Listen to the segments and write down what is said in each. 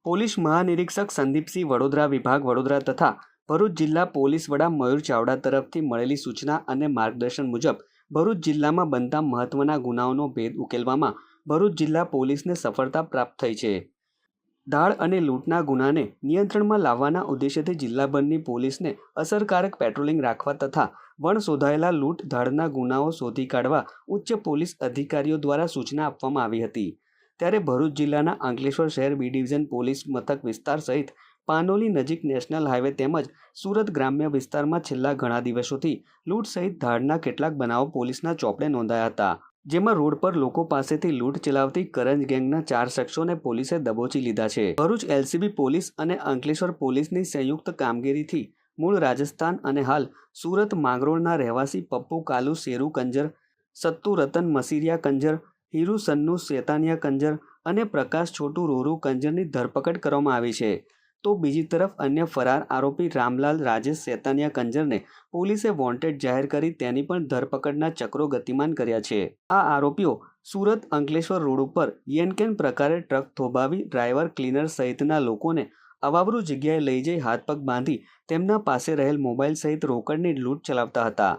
Police મહાનિરીક્ષક Sandipsinh Vadodara વિભાગ વડોદરા તથા ભરૂચ જિલ્લા પોલીસ વડા મયુર ચાવડા તરફથી મળેલી સૂચના અને માર્ગદર્શન મુજબ ભરૂચ જિલ્લામાં બનતા મહત્વના ગુનાઓનો ભેદ ઉકેલવામાં ભરૂચ જિલ્લા પોલીસને સફળતા પ્રાપ્ત થઈ છે। દાળ અને લૂંટના ગુનાને નિયંત્રણમાં લાવવાના ઉદ્દેશ્યથી જિલ્લાભરની પોલીસને અસરકારક પેટ્રોલિંગ રાખવા તથા વણ શોધાયેલા લૂંટ ધાડના ગુનાઓ શોધી કાઢવા ઉચ્ચ પોલીસ અધિકારીઓ દ્વારા સૂચના આપવામાં આવી હતી। ત્યારે ભરૂચ જિલ્લાના અંકલેશ્વર શહેર બી ડિવિઝન પોલીસ મથક વિસ્તાર સહિત પાનોલી નજીક નેશનલ હાઈવે તેમજ સુરત ગ્રામ્ય વિસ્તારમાં છેલ્લા ઘણા દિવસોથી લૂંટ સહિત ધાડના કેટલાક બનાવો પોલીસના ચોપડે નોંધાયા હતા, જેમાં રોડ પર લોકો પાસેથી લૂંટ ચલાવતી કરંજ ગેંગના 4 શખ્સોને પોલીસે દબોચી લીધા છે। ભરૂચ એલસીબી પોલીસ અને અંકલેશ્વર પોલીસની સંયુક્ત કામગીરીથી મૂળ રાજસ્થાન અને હાલ સુરત માંગરોળના રહેવાસી પપ્પુ કાલુ શેરુ કંજર, સત્તુ રતન મસીરિયા કંજર, હીરુ સન્નુ શેતાનિયા કંજર અને પ્રકાશ છોટુ રોરુ કંજરની ધરપકડ કરવામાં આવી છે। તો બીજી તરફ અન્ય ફરાર આરોપી રામલાલ રાજેશ શેતાનિયા કંજરને પોલીસે વોન્ટેડ જાહેર કરી તેની પણ ધરપકડના ચક્રો ગતિમાન કર્યા છે। આ આરોપીઓ સુરત અંકલેશ્વર રોડ ઉપર યેનકેન પ્રકારે ટ્રક થોભાવી ડ્રાઈવર, ક્લીનર સહિતના લોકોને અવાવરૂ જગ્યાએ લઈ જઈ હાથ પગ બાંધી તેમના પાસે રહેલ મોબાઈલ સહિત રોકડની લૂંટ ચલાવતા હતા।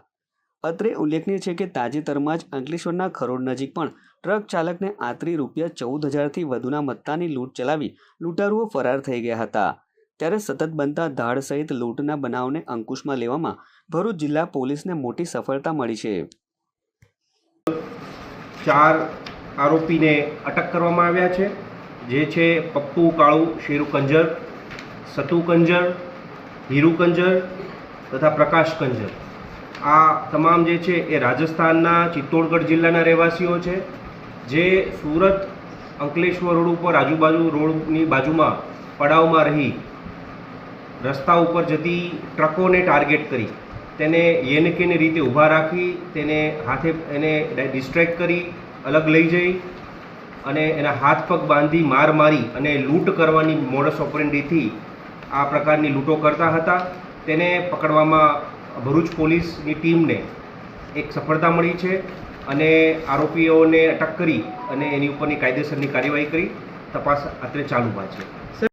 અત્રે ઉલ્લેખનીય છે કે તાજેતરમાં જ અંકલેશ્વરના ખરોડ નજીક પણ ટ્રક ચાલકને આતરી ₹14,000થી વધુના મત્તાની લૂંટ ચલાવી લૂંટારુઓ ફરાર થઈ ગયા હતા। ત્યારે સતત બનતા ધાડ સહિત લૂંટના બનાવને અંકુશમાં લેવામાં ભરૂચ જિલ્લા પોલીસને મોટી સફળતા મળી છે। 4 આરોપીને અટક કરવામાં આવ્યા છે, જે છે પપ્પુ કાળુ શેરુ કંજર, સતુ કંજર, હીરુ કંજર તથા પ્રકાશ કંજર। આ તમામ જે છે એ રાજસ્થાનના ચિત્તોડગઢ જિલ્લાના રહેવાસીઓ છે, જે સુરત અંકલેશ્વર રોડ ઉપર આજુબાજુ રોડની બાજુમાં પડાવમાં રહી રસ્તા ઉપર જતી ટ્રકોને ટાર્ગેટ કરી તેને યેનકેની રીતે ઊભા રાખી તેને હાથે એને ડિસ્ટ્રેક્ટ કરી અલગ લઈ જઈ અને એના હાથ પગ બાંધી માર મારી અને લૂંટ કરવાની મોડસ ઓપરેન્ડીથી આ પ્રકારની લૂંટો કરતા હતા। તેને પકડવામાં ભરૂચ પોલીસની ટીમને એક સફળતા મળી છે અને આરોપીઓને અટક કરી અને એની ઉપરની કાયદેસરની કાર્યવાહી કરી તપાસ અત્રે ચાલુમાં છે।